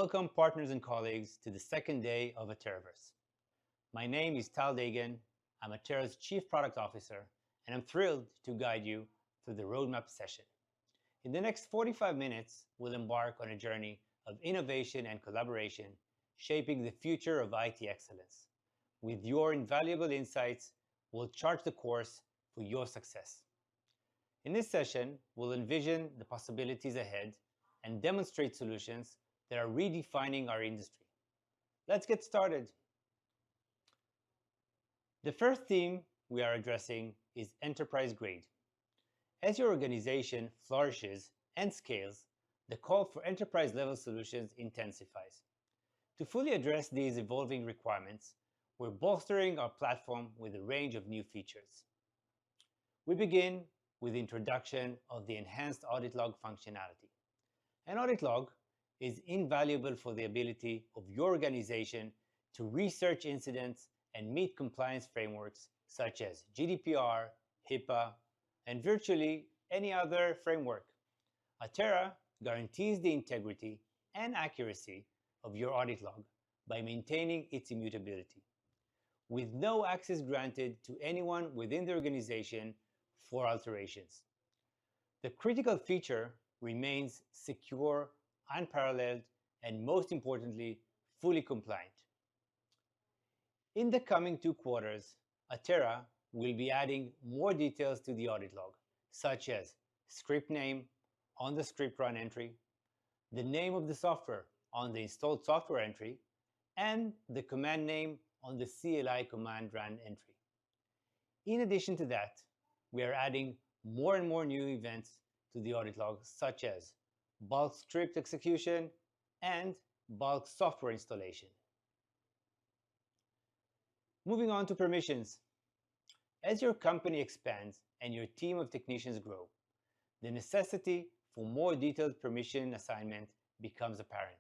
Welcome, partners and colleagues, to the second day of Ateraverse. My name is Tal Dagan. I'm Atera's Chief Product Officer, and I'm thrilled to guide you through the roadmap session. In the next 45 minutes, we'll embark on a journey of innovation and collaboration, shaping the future of IT excellence. With your invaluable insights, we'll chart the course for your success. In this session, we'll envision the possibilities ahead and demonstrate solutions that are redefining our industry. Let's get started. The first theme we are addressing is enterprise grade. As your organization flourishes and scales, the call for enterprise-level solutions intensifies. To fully address these evolving requirements, we're bolstering our platform with a range of new features. We begin with the introduction of the enhanced audit log functionality. An audit log is invaluable for the ability of your organization to research incidents and meet compliance frameworks such as GDPR, HIPAA, and virtually any other framework. Atera guarantees the integrity and accuracy of your audit log by maintaining its immutability, with no access granted to anyone within the organization for alterations. The critical feature remains secure, unparalleled, and most importantly, fully compliant. In the coming 2 quarters, Atera will be adding more details to the audit log, such as script name on the script run entry, the name of the software on the installed software entry, and the command name on the CLI command run entry. In addition to that, we are adding more and more new events to the audit log, such as bulk script execution and bulk software installation. Moving on to permissions. As your company expands and your team of technicians grow, the necessity for more detailed permission assignment becomes apparent.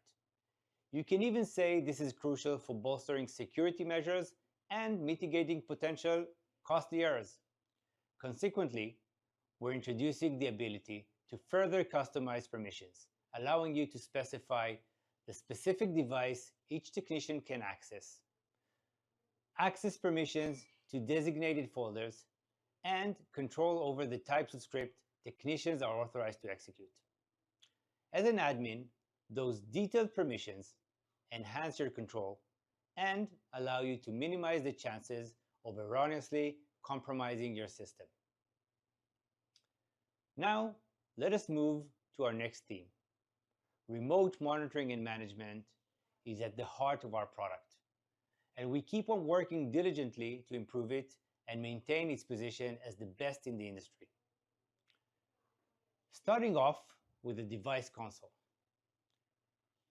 You can even say this is crucial for bolstering security measures and mitigating potential costly errors. Consequently, we're introducing the ability to further customize permissions, allowing you to specify the specific device each technician can access permissions to designated folders, and control over the types of script technicians are authorized to execute. As an admin, those detailed permissions enhance your control and allow you to minimize the chances of erroneously compromising your system. Now, let us move to our next theme. Remote monitoring and management is at the heart of our product, and we keep on working diligently to improve it and maintain its position as the best in the industry. Starting off with the device console.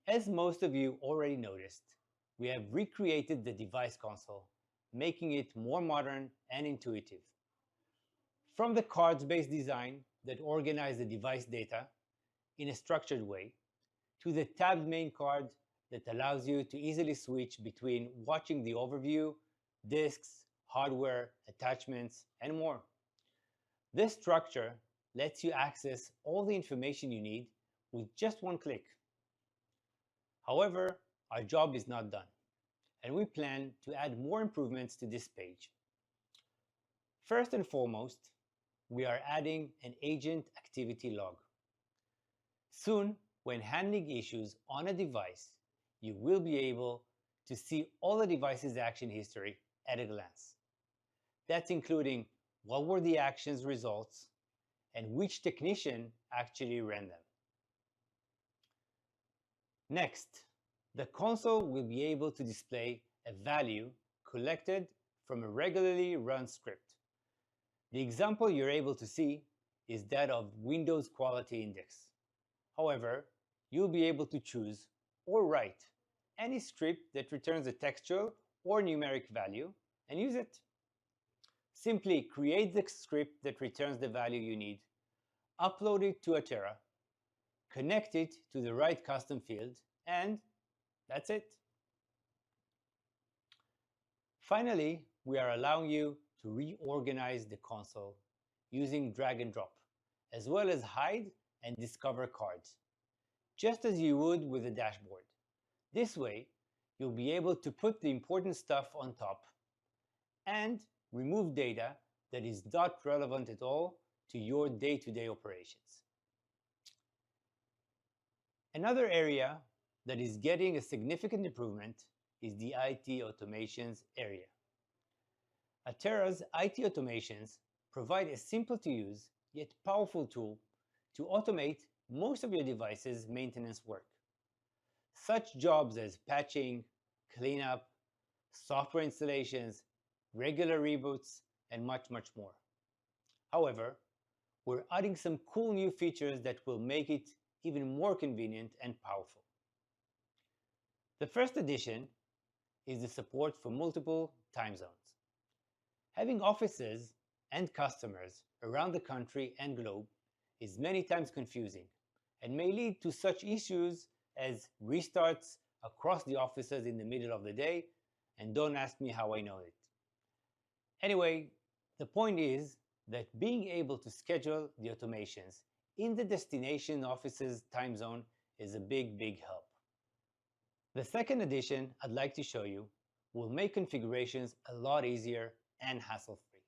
As most of you already noticed, we have recreated the device console, making it more modern and intuitive. From the cards-based design that organize the device data in a structured way, to the tabbed main card that allows you to easily switch between watching the overview, disks, hardware, attachments, and more. This structure lets you access all the information you need with just one click. However, our job is not done, and we plan to add more improvements to this page. First and foremost, we are adding an agent activity log. Soon, when handling issues on a device, you will be able to see all the device's action history at a glance. That's including what were the actions results and which technician actually ran them. Next, the console will be able to display a value collected from a regularly run script. The example you're able to see is that of Windows Quality Index. However, you'll be able to choose or write any script that returns a textual or numeric value and use it. Simply create the script that returns the value you need, upload it to Atera, connect it to the right custom field, and that's it. Finally, we are allowing you to reorganize the console using drag and drop, as well as hide and discover cards, just as you would with a dashboard. This way, you'll be able to put the important stuff on top and remove data that is not relevant at all to your day-to-day operations. Another area that is getting a significant improvement is the IT automations area. Atera's IT automations provide a simple-to-use yet powerful tool to automate most of your device's maintenance work. Such jobs as patching, cleanup, software installations, regular reboots, and much more. However, we're adding some cool new features that will make it even more convenient and powerful. The first addition is the support for multiple time zones. Having offices and customers around the country and globe is many times confusing and may lead to such issues as restarts across the offices in the middle of the day, and don't ask me how I know it. Anyway, the point is that being able to schedule the automations in the destination office's time zone is a big help. The second addition I'd like to show you will make configurations a lot easier and hassle-free.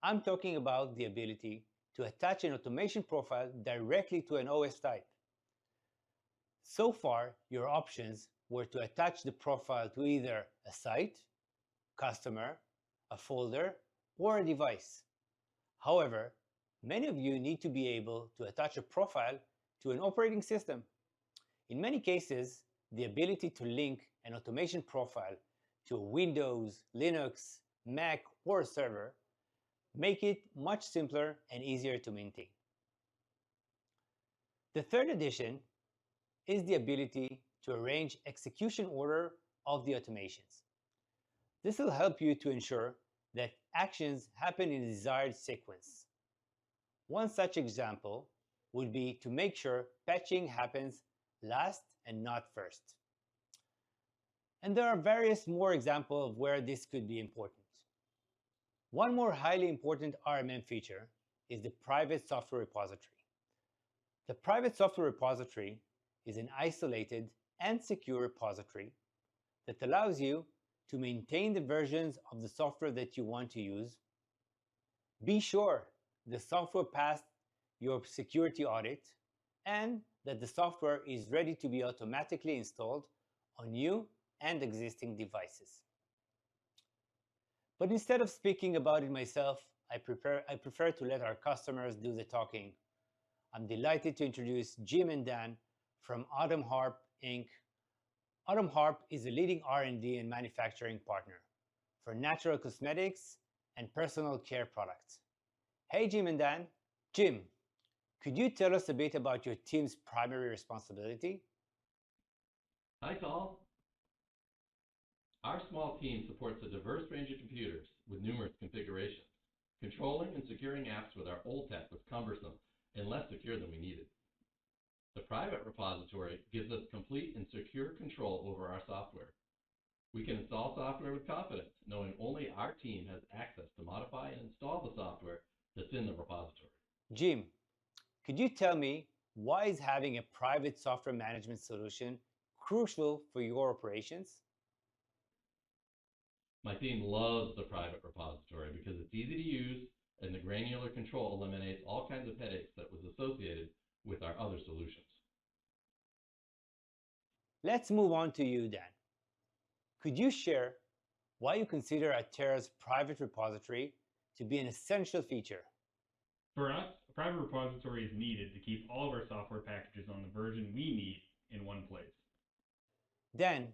I'm talking about the ability to attach an automation profile directly to an OS type. So far, your options were to attach the profile to either a site, customer, a folder, or a device. However, many of you need to be able to attach a profile to an operating system. In many cases, the ability to link an automation profile to Windows, Linux, Mac, or a server make it much simpler and easier to maintain. The third addition is the ability to arrange execution order of the automations. This will help you to ensure that actions happen in a desired sequence. One such example would be to make sure patching happens last and not first. And there are various more examples of where this could be important. One more highly important RMM feature is the private software repository. The private software repository is an isolated and secure repository that allows you to maintain the versions of the software that you want to use. Be sure the software passed your security audit and that the software is ready to be automatically installed on new and existing devices. But instead of speaking about it myself, I prefer to let our customers do the talking. I'm delighted to introduce Jim and Dan from Autumn Harp Inc. Autumn Harp is a leading R&D and manufacturing partner for natural cosmetics and personal care products. Hey, Jim and Dan. Jim, could you tell us a bit about your team's primary responsibility? Hi, Saul. Our small team supports a diverse range of computers with numerous configurations. Controlling and securing apps with our old tech was cumbersome and less secure than we needed. The private repository gives us complete and secure control over our software. We can install software with confidence, knowing only our team has access to modify and install the software that's in the repository. Jim, could you tell me why is having a private software management solution crucial for your operations? My team loves the private repository because it's easy to use and the granular control eliminates all kinds of headaches that was associated with our other solutions. Let's move on to you, Dan. Could you share why you consider Atera's private repository to be an essential feature? For us, a private repository is needed to keep all of our software packages on the version we need in one place. Dan,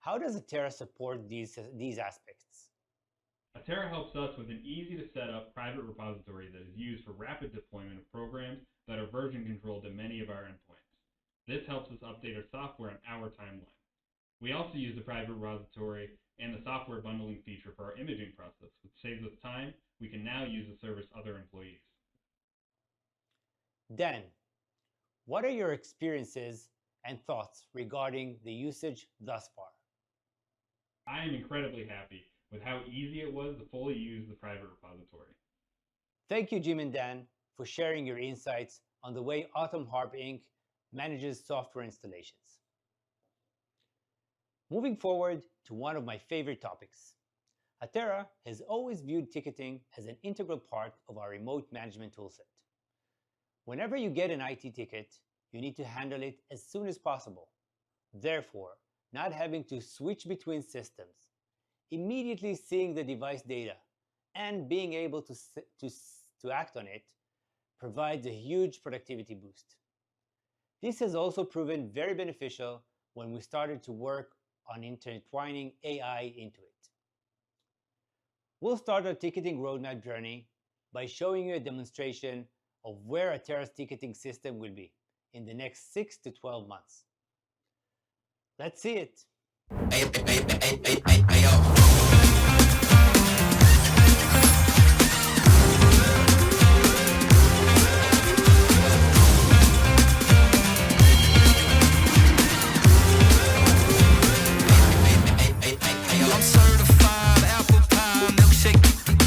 how does Atera support these aspects? Atera helps us with an easy-to-set-up private repository that is used for rapid deployment of programs that are version controlled to many of our endpoints. This helps us update our software on our timeline. We also use the private repository and the software bundling feature for our imaging process, which saves us time. We can now use the service other employees. Dan, what are your experiences and thoughts regarding the usage thus far? I am incredibly happy with how easy it was to fully use the private repository. Thank you, Jim and Dan, for sharing your insights on the way Autumn Harp Inc. manages software installations. Moving forward to one of my favorite topics. Atera has always viewed ticketing as an integral part of our remote management toolset. Whenever you get an IT ticket, you need to handle it as soon as possible. Therefore, not having to switch between systems, immediately seeing the device data, and being able to act on it provides a huge productivity boost. This has also proven very beneficial when we started to work on intertwining AI into it. We'll start our ticketing roadmap journey by showing you a demonstration of where Atera's ticketing system will be in the next 6 to 12 months. Let's see it. I'm certified apple pie milkshake.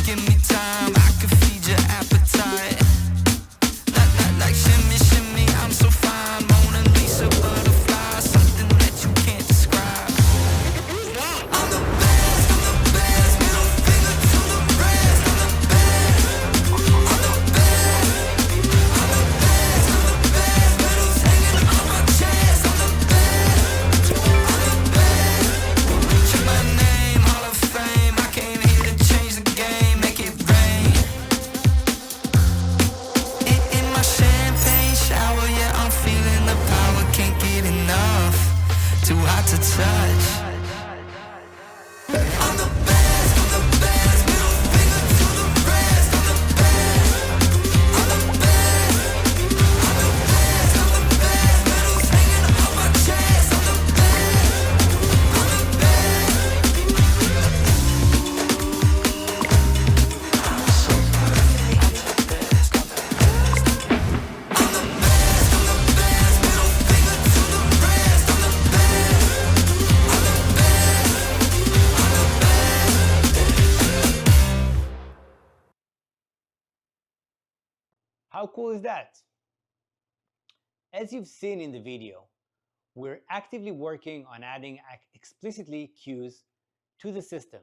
Give me time, I can feed your appetite. Like shimmy, shimmy, I'm so fine. Mona Lisa butterfly, something that you can't describe. I'm the best, middle finger to the rest. I'm the best, I'm the best, I'm the best, I'm the best. Medals hanging on my chest. I'm the best, I'm the best. Check my name, Hall of Fame. I came here to change the game, make it rain. In my champagne shower, yeah, I'm feeling the power, can't get enough. Too hot to touch. I'm the best, middle finger to the rest. I'm the best, I'm the best, I'm the best, I'm the best. Medals hanging on my chest. I'm the best, I'm the best. How cool is that? As you've seen in the video, we're actively working on adding explicitly queues to the system.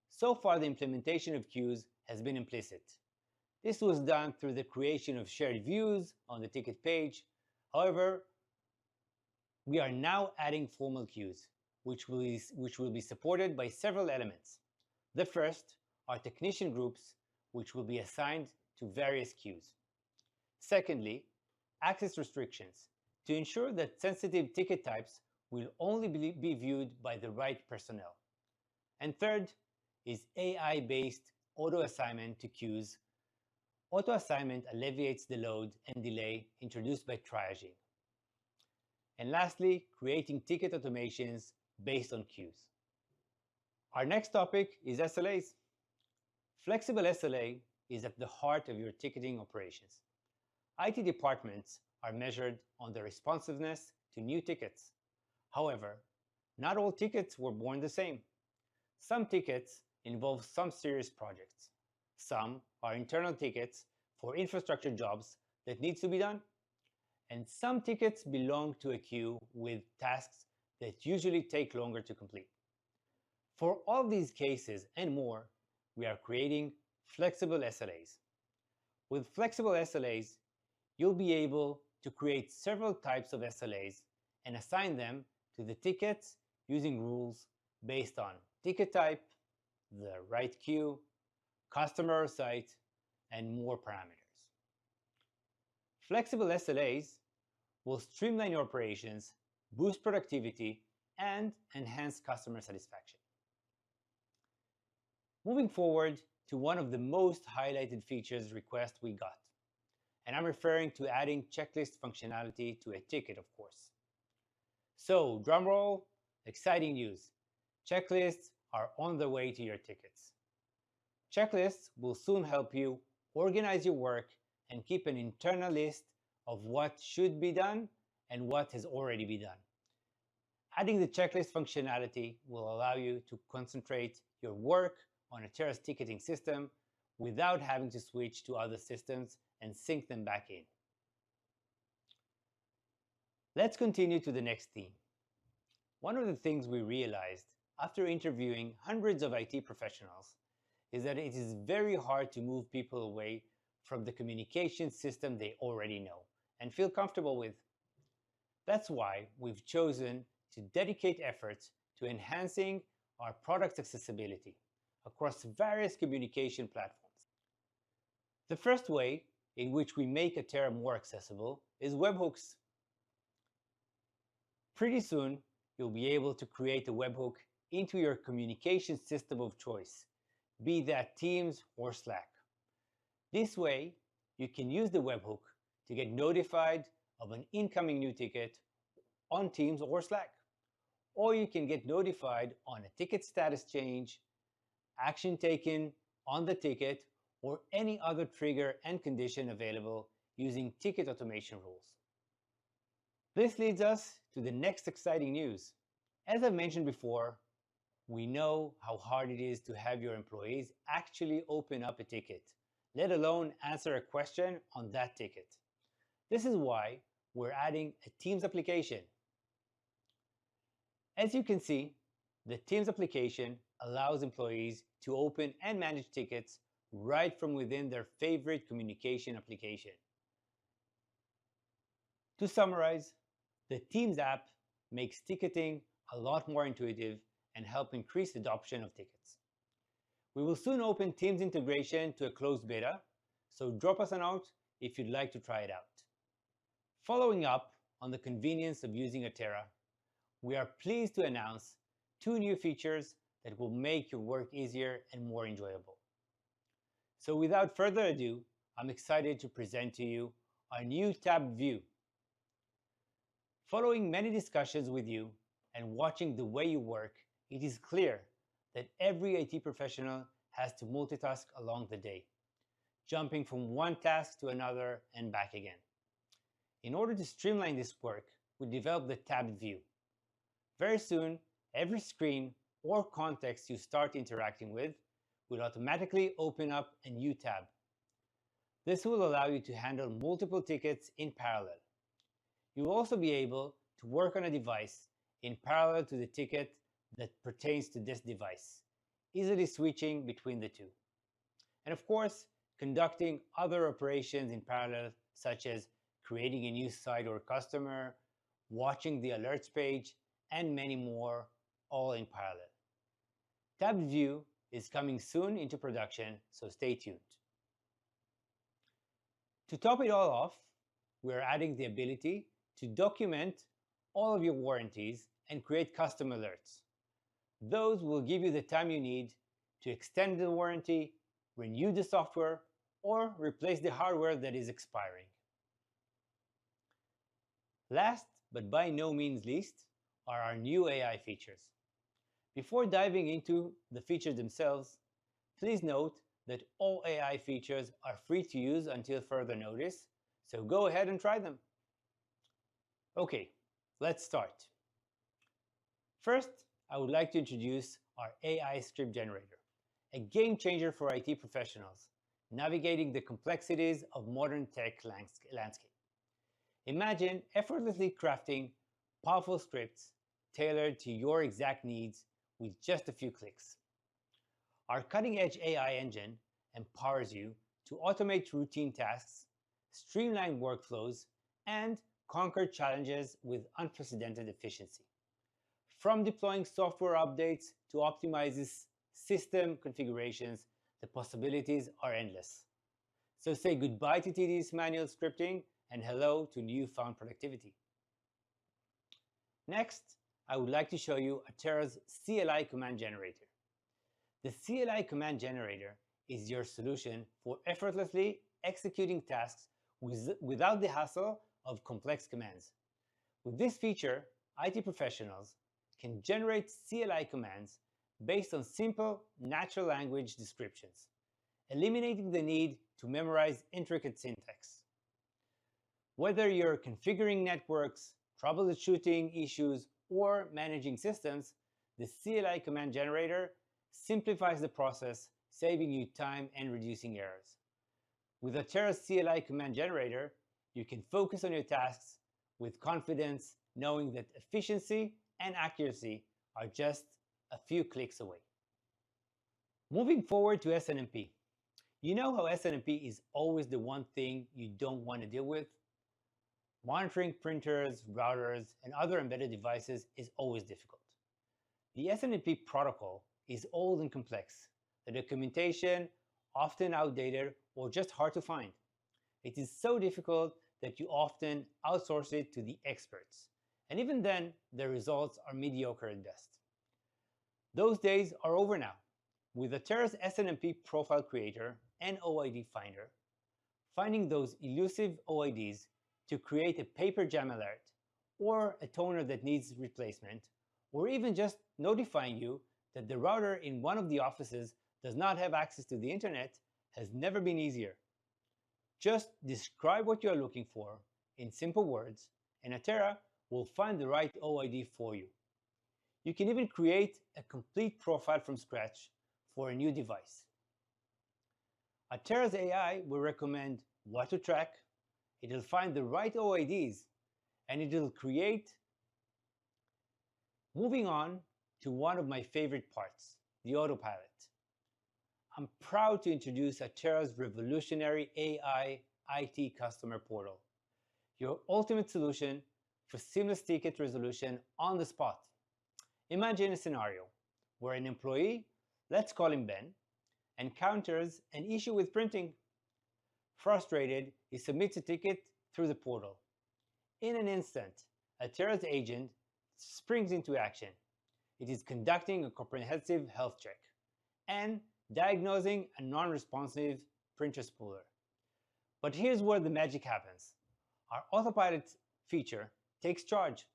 So far, the implementation of queues has been implicit. This was done through the creation of shared views on the ticket page. However, we are now adding formal queues, which will be supported by several elements. The first are technician groups, which will be assigned to various queues. Secondly, access restrictions, to ensure that sensitive ticket types will only be viewed by the right personnel. And third is AI-based auto-assignment to queues. Auto-assignment alleviates the load and delay introduced by triaging. And lastly, creating ticket automations based on queues. Our next topic is SLAs. Flexible SLA is at the heart of your ticketing operations. IT departments are measured on their responsiveness to new tickets. However, not all tickets were born the same. Some tickets involve some serious projects. Some are internal tickets for infrastructure jobs that needs to be done. And some tickets belong to a queue with tasks that usually take longer to complete. For all these cases and more, we are creating flexible SLAs. With flexible SLAs, you'll be able to create several types of SLAs and assign them to the tickets using rules based on ticket type, the right queue, customer or site, and more parameters. Flexible SLAs will streamline your operations, boost productivity, and enhance customer satisfaction. Moving forward to one of the most highlighted features requests we got, and I'm referring to adding checklist functionality to a ticket, of course. So, drumroll, exciting news. Checklists are on the way to your tickets. Checklists will soon help you organize your work and keep an internal list of what should be done and what has already been done. Adding the checklist functionality will allow you to concentrate your work on Atera's ticketing system without having to switch to other systems and sync them back in. Let's continue to the next theme. One of the things we realized after interviewing hundreds of IT professionals is that it is very hard to move people away from the communication system they already know and feel comfortable with. That's why we've chosen to dedicate efforts to enhancing our product's accessibility across various communication platforms. The first way in which we make Atera more accessible is webhooks. Pretty soon, you'll be able to create a webhook into your communication system of choice, be that Teams or Slack. This way, you can use the webhook to get notified of an incoming new ticket on Teams or Slack. Or you can get notified on a ticket status change, action taken on the ticket, or any other trigger and condition available using ticket automation rules. This leads us to the next exciting news. As I've mentioned before, we know how hard it is to have your employees actually open up a ticket, let alone answer a question on that ticket. This is why we're adding a Teams application. As you can see, the Teams application allows employees to open and manage tickets right from within their favorite communication application. To summarize, the Teams app makes ticketing a lot more intuitive and help increase adoption of tickets. We will soon open Teams integration to a closed beta, so drop us a note if you'd like to try it out. Following up on the convenience of using Atera, we are pleased to announce 2 new features that will make your work easier and more enjoyable. So without further ado, I'm excited to present to you our new tab view. Following many discussions with you and watching the way you work, it is clear that every IT professional has to multitask along the day, jumping from one task to another and back again. In order to streamline this work, we developed the tabbed view. Very soon, every screen or context you start interacting with will automatically open up a new tab. This will allow you to handle multiple tickets in parallel. You will also be able to work on a device in parallel to the ticket that pertains to this device, easily switching between the two. And of course, conducting other operations in parallel, such as creating a new site or customer, watching the alerts page, and many more, all in parallel. Tabbed View is coming soon into production, so stay tuned. To top it all off, we're adding the ability to document all of your warranties and create custom alerts. Those will give you the time you need to extend the warranty, renew the software, or replace the hardware that is expiring. Last, but by no means least, are our new AI features. Before diving into the features themselves, please note that all AI features are free to use until further notice, so go ahead and try them. Okay, let's start. First, I would like to introduce our AI script generator, a game changer for IT professionals navigating the complexities of modern tech landscape. Imagine effortlessly crafting powerful scripts tailored to your exact needs with just a few clicks. Our cutting-edge AI engine empowers you to automate routine tasks, streamline workflows, and conquer challenges with unprecedented efficiency. From deploying software updates to optimizing system configurations, the possibilities are endless. So say goodbye to tedious manual scripting and hello to newfound productivity. Next, I would like to show you Atera's CLI command generator. The CLI command generator is your solution for effortlessly executing tasks without the hassle of complex commands. With this feature, IT professionals can generate CLI commands based on simple natural language descriptions, eliminating the need to memorize intricate syntax. Whether you're configuring networks, troubleshooting issues, or managing systems, the CLI command generator simplifies the process, saving you time and reducing errors. With Atera's CLI command generator, you can focus on your tasks with confidence, knowing that efficiency and accuracy are just a few clicks away. Moving forward to SNMP. You know how SNMP is always the one thing you don't want to deal with? Monitoring printers, routers, and other embedded devices is always difficult. The SNMP protocol is old and complex, the documentation often outdated or just hard to find. It is so difficult that you often outsource it to the experts, and even then, the results are mediocre at best. Those days are over now. With Atera's SNMP profile creator and OID finder, finding those elusive OIDs to create a paper jam alert, or a toner that needs replacement, or even just notifying you that the router in one of the offices does not have access to the internet has never been easier. Just describe what you are looking for in simple words, and Atera will find the right OID for you. You can even create a complete profile from scratch for a new device. Atera's AI will recommend what to track, it will find the right OIDs, and it will create. Moving on to one of my favorite parts, the autopilot. I'm proud to introduce Atera's revolutionary AI IT customer portal, your ultimate solution for seamless ticket resolution on the spot. Imagine a scenario where an employee, let's call him Ben, encounters an issue with printing. Frustrated, he submits a ticket through the portal. In an instant, Atera's agent springs into action. It is conducting a comprehensive health check and diagnosing a non-responsive printer spooler. But here's where the magic happens. Our autopilot feature takes charge,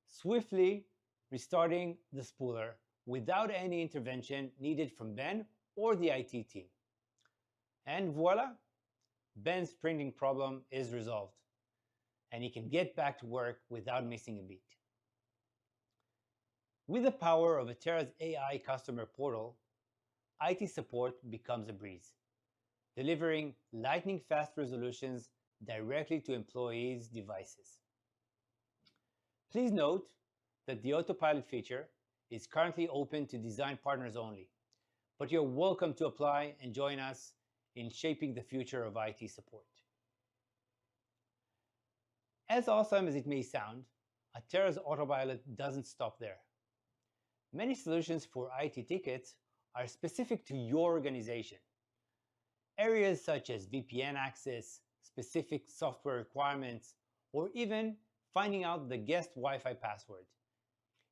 swiftly restarting the spooler without any intervention needed from Ben or the IT team. And voila, Ben's printing problem is resolved, and he can get back to work without missing a beat. With the power of Atera's AI customer portal, IT support becomes a breeze, delivering lightning-fast resolutions directly to employees' devices. Please note that the autopilot feature is currently open to design partners only, but you're welcome to apply and join us in shaping the future of IT support. As awesome as it may sound, Atera's autopilot doesn't stop there. Many solutions for IT tickets are specific to your organization. Areas such as VPN access, specific software requirements, or even finding out the guest Wi-Fi password.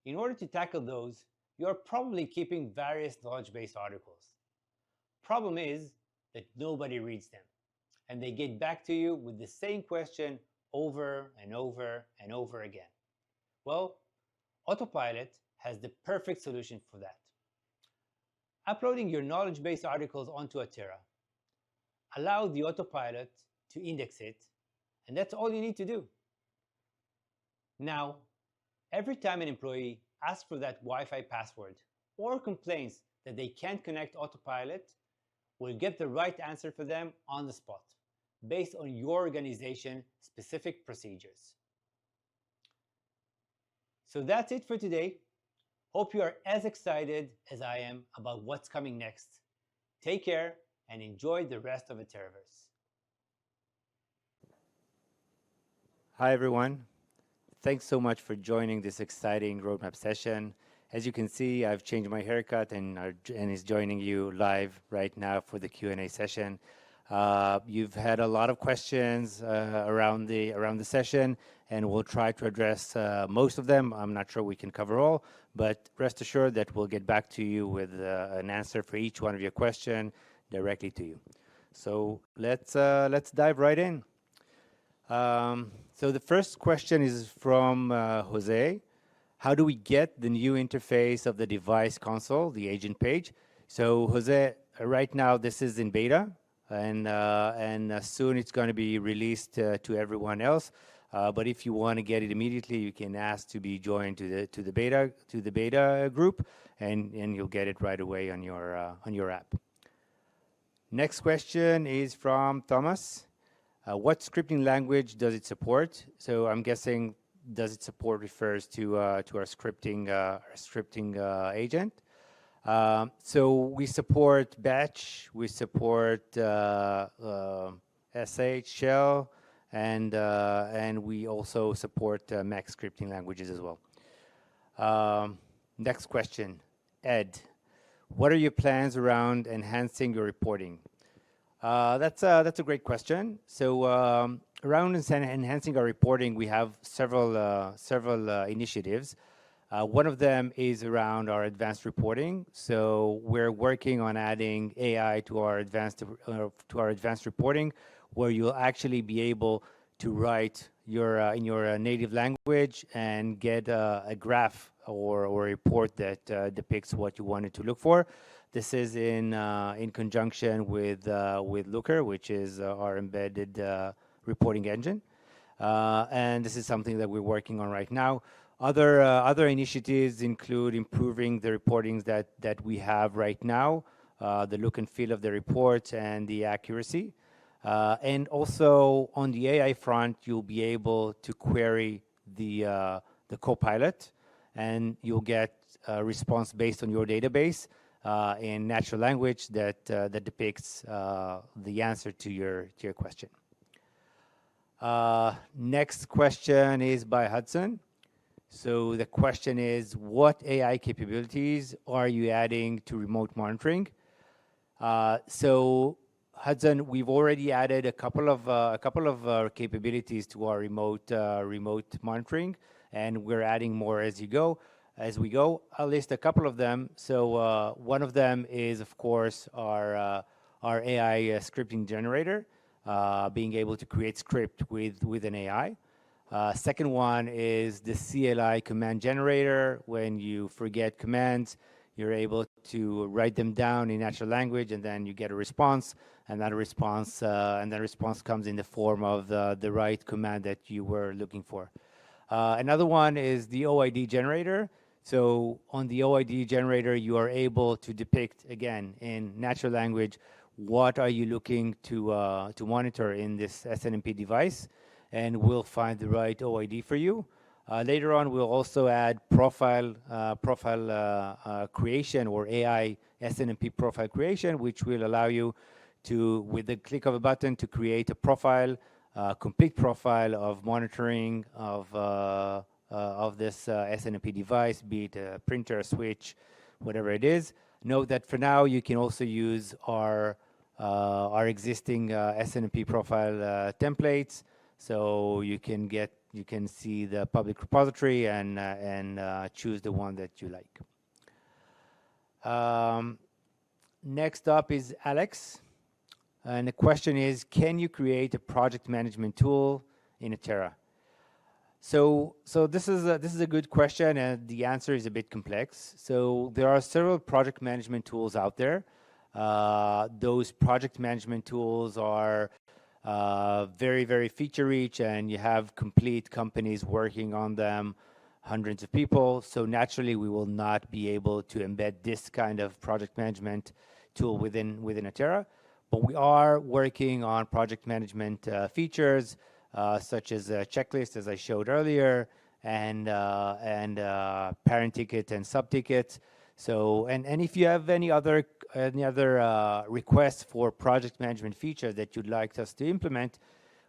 In order to tackle those, you're probably keeping various knowledge base articles. Problem is that nobody reads them, and they get back to you with the same question over and over and over again. Well, Autopilot has the perfect solution for that. Uploading your knowledge base articles onto Atera. Allow the Autopilot to index it, and that's all you need to do. Now, every time an employee asks for that Wi-Fi password or complains that they can't connect Autopilot, we'll get the right answer for them on the spot, based on your organization's specific procedures. So that's it for today. Hope you are as excited as I am about what's coming next. Take care and enjoy the rest of Ateraverse. Hi, everyone. Thanks so much for joining this exciting roadmap session. As you can see, I've changed my haircut and is joining you live right now for the Q&A session. You've had a lot of questions around the session, and we'll try to address most of them. I'm not sure we can cover all, but rest assured that we'll get back to you with an answer for each one of your questions directly to you. So let's dive right in. So the first question is from Jose. How do we get the new interface of the device console, the agent page? So Jose, right now this is in beta, and soon it's going to be released to everyone else. But if you want to get it immediately, you can ask to be joined to the beta group, and you'll get it right away on your app. Next question is from Thomas. What scripting language does it support? So I'm guessing does it support refers to our scripting agent. So we support Batch, we support SH Shell, and we also support Mac scripting languages as well. Next question, Ed. What are your plans around enhancing your reporting? That's a great question. So around enhancing our reporting, we have several initiatives. One of them is around our advanced reporting. So we're working on adding AI to our advanced reporting, where you'll actually be able to write your in your native language and get a graph or a report that depicts what you wanted to look for. This is in conjunction with Looker, which is our embedded reporting engine, and this is something that we're working on right now. Other initiatives include improving the reportings that we have right now, the look and feel of the reports and the accuracy. And also on the AI front, you'll be able to query the Copilot, and you'll get a response based on your database in natural language that depicts the answer to your question. Next question is by Hudson. So the question is, what AI capabilities are you adding to remote monitoring? So Hudson, we've already added a couple of capabilities to our remote monitoring, and we're adding more as we go. I'll list a couple of them. So one of them is, of course, our AI scripting generator, being able to create script with an AI. Second one is the CLI command generator. When you forget commands, you're able to write them down in natural language, and then you get a response, and that response comes in the form of the right command that you were looking for. Another one is the OID generator. So on the OID generator, you are able to depict, again, in natural language, what are you looking to monitor in this SNMP device, and we'll find the right OID for you. Later on, we'll also add profile creation, or AI SNMP profile creation, which will allow you to, with the click of a button, to create a profile, complete profile of monitoring of this SNMP device, be it a printer, a switch, whatever it is. Note that for now, you can also use our existing SNMP profile templates, so you can see the public repository and choose the one that you like. Next up is Alex, and the question is, can you create a project management tool in Atera? So this is a good question, and the answer is a bit complex. So there are several project management tools out there. Those project management tools are very, very feature-rich, and you have complete companies working on them, hundreds of people. So naturally, we will not be able to embed this kind of project management tool within Atera. But we are working on project management features, such as a checklist, as I showed earlier, and parent ticket and sub-tickets. So, and if you have any other requests for project management feature that you'd like us to implement,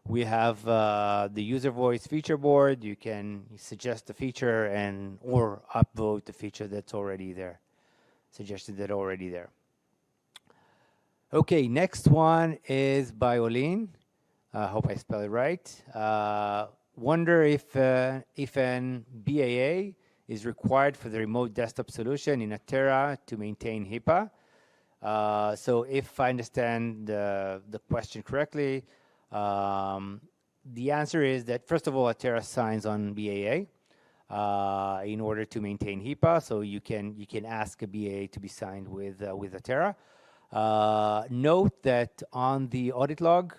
we have the user voice feature board. You can suggest a feature or upvote the feature that's already there, already there. Okay, next one is by Olin. I hope I spelled it right. Wonder if an BAA is required for the remote desktop solution in Atera to maintain HIPAA. So if I understand the question correctly, the answer is that, first of all, Atera signs on BAA in order to maintain HIPAA. So you can ask a BAA to be signed with Atera. Note that on the audit log,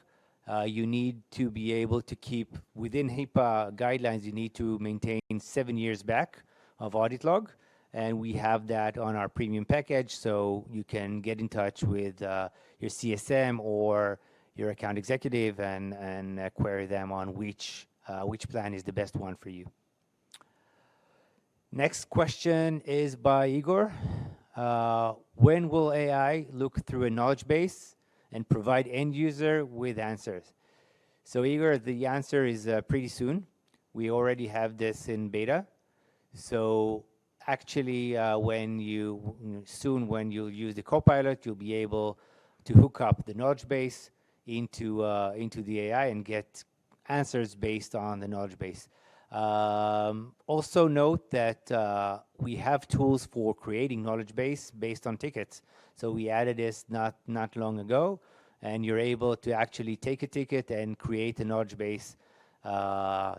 you need to be able to keep within HIPAA guidelines. You need to maintain 7 years back of audit log, and we have that on our premium package, so you can get in touch with your CSM or your account executive and query them on which plan is the best one for you. Next question is by Igor. When will AI look through a knowledge base and provide end user with answers? So Igor, the answer is pretty soon. We already have this in beta. So actually, when you'll use the Copilot, you'll be able to hook up the knowledge base into the AI and get answers based on the knowledge base. Also note that we have tools for creating knowledge base based on tickets. So we added this not long ago, and you're able to actually take a ticket and create a knowledge base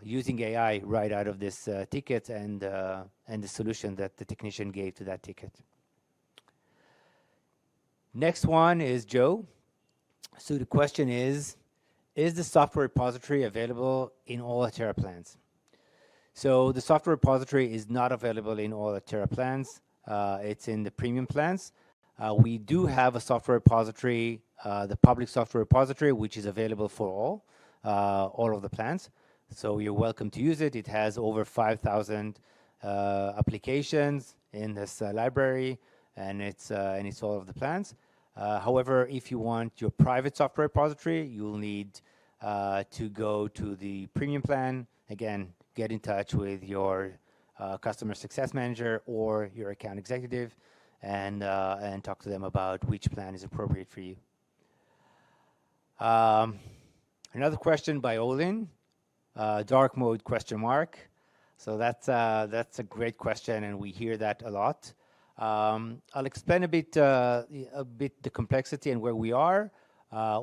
using AI right out of this ticket and the solution that the technician gave to that ticket. Next one is Joe. So the question is the software repository available in all Atera plans? So the software repository is not available in all Atera plans. It's in the premium plans. We do have a software repository, the public software repository, which is available for all of the plans. So you're welcome to use it. It has over 5,000 applications in this library, and it's all of the plans. However, if you want your private software repository, you'll need to go to the premium plan. Again, get in touch with your customer success manager or your account executive and talk to them about which plan is appropriate for you. Another question by Olin, dark mode question mark. So that's a great question, and we hear that a lot. I'll explain a bit the complexity and where we are.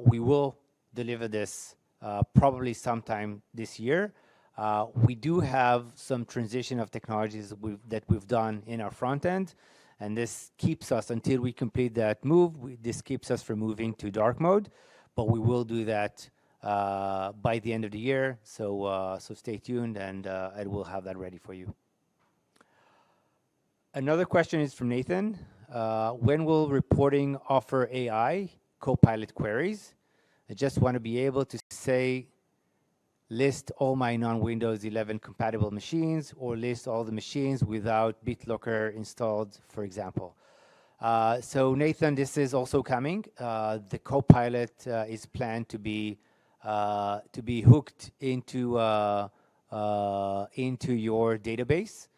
We will deliver this probably sometime this year. We do have some transition of technologies that we've done in our front end, and this keeps us, until we complete that move, this keeps us from moving to dark mode, but we will do that by the end of the year, so stay tuned, and we'll have that ready for you. Another question is from Nathan. When will reporting offer AI Copilot queries? I just want to be able to say, list all my non-Windows 11 compatible machines, or list all the machines without BitLocker installed, for example. So Nathan, this is also coming. The Copilot is planned to be hooked into your database,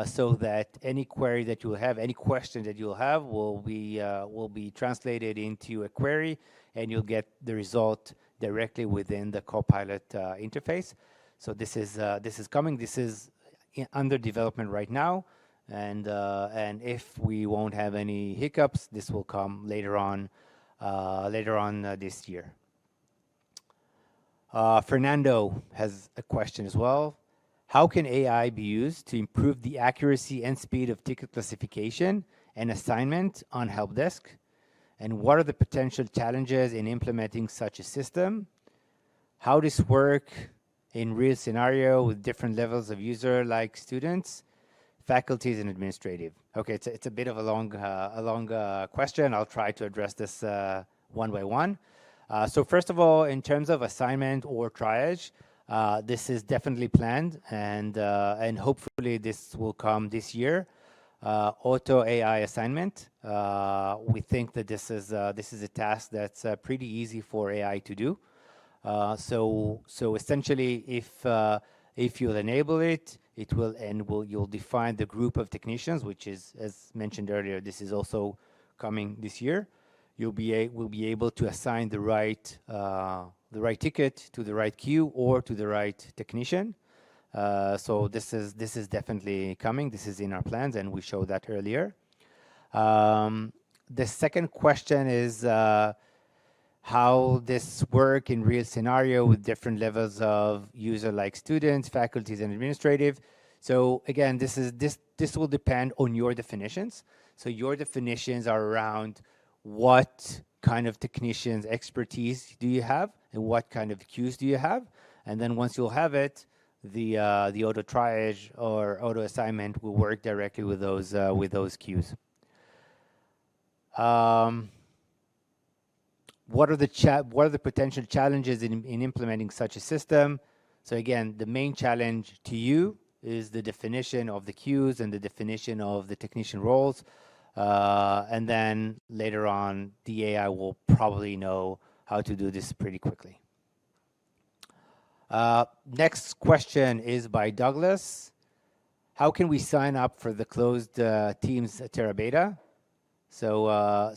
so that any query that you'll have, any question that you'll have, will be translated into a query, and you'll get the result directly within the Copilot interface. So this is coming. This is under development right now, and if we won't have any hiccups, this will come later on this year. Fernando has a question as well. How can AI be used to improve the accuracy and speed of ticket classification and assignment on help desk? And what are the potential challenges in implementing such a system? How does this work in real scenario with different levels of user, like students, faculties, and administrative? Okay, it's a bit of a long question. I'll try to address this one by one. So first of all, in terms of assignment or triage, this is definitely planned, and hopefully this will come this year. Auto AI assignment. We think that this is a task that's pretty easy for AI to do. So essentially, if you'll enable it, you'll define the group of technicians, which is, as mentioned earlier, this is also coming this year. We'll be able to assign the right ticket to the right queue or to the right technician. So this is definitely coming. This is in our plans, and we showed that earlier. The second question is how this work in real scenario with different levels of user, like students, faculties, and administrative. So again, this will depend on your definitions. So your definitions are around what kind of technicians expertise do you have and what kind of queues do you have, and then once you'll have it, the auto triage or auto assignment will work directly with those queues. What are the potential challenges in implementing such a system? So again, the main challenge to you is the definition of the queues and the definition of the technician roles. And then later on, the AI will probably know how to do this pretty quickly. Next question is by Douglas. How can we sign up for the closed Teams Atera beta? So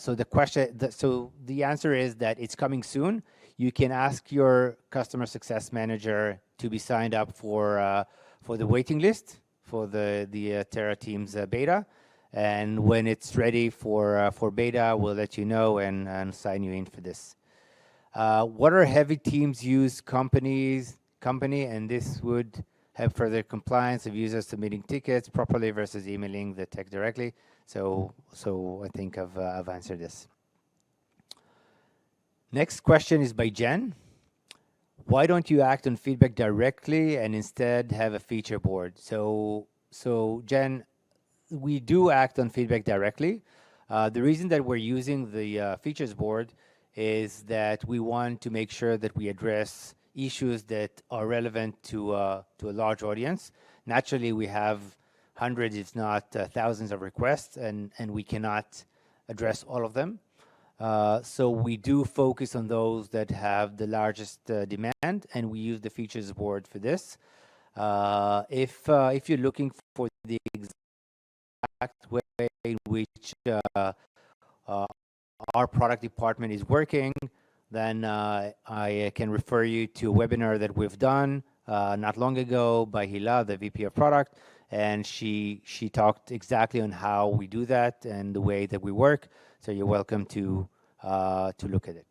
the answer is that it's coming soon. You can ask your customer success manager to be signed up for the waiting list for the Atera Teams beta. And when it's ready for beta, we'll let you know and sign you in for this. What are heavy Teams use company, and this would have further compliance of users submitting tickets properly versus emailing the tech directly. So I think I've answered this. Next question is by Jen. Why don't you act on feedback directly and instead have a feature board? So Jen, we do act on feedback directly. The reason that we're using the features board is that we want to make sure that we address issues that are relevant to a large audience. Naturally, we have hundreds, if not thousands of requests, and we cannot address all of them. So we do focus on those that have the largest demand, and we use the features board for this. If you're looking for the exact way in which our product department is working, then I can refer you to a webinar that we've done not long ago by Hila, the VP of Product, and she talked exactly on how we do that and the way that we work. So you're welcome to look at it.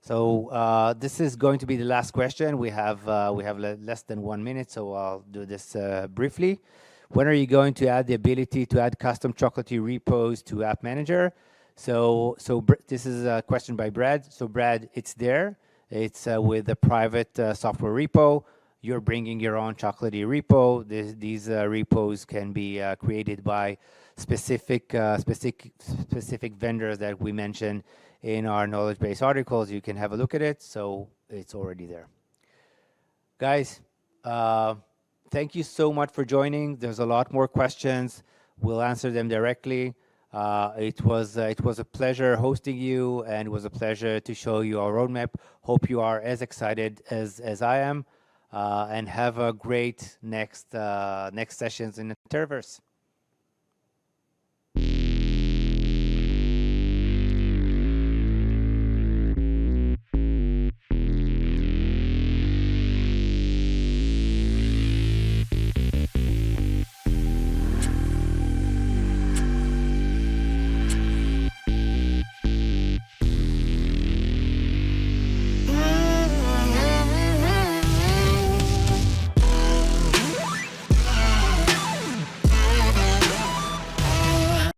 So this is going to be the last question. We have less than 1 minute, so I'll do this briefly. When are you going to add the ability to add custom chocolatey repos to App Manager? So this is a question by Brad. So Brad, it's there. It's with the private software repo. You're bringing your own chocolatey repo. These repos can be created by specific vendors that we mentioned in our knowledge base articles. You can have a look at it. So it's already there. Guys, thank you so much for joining. There's a lot more questions. We'll answer them directly. It was a pleasure hosting you, and it was a pleasure to show you our roadmap. Hope you are as excited as I am, and have a great next sessions in the Ateraverse.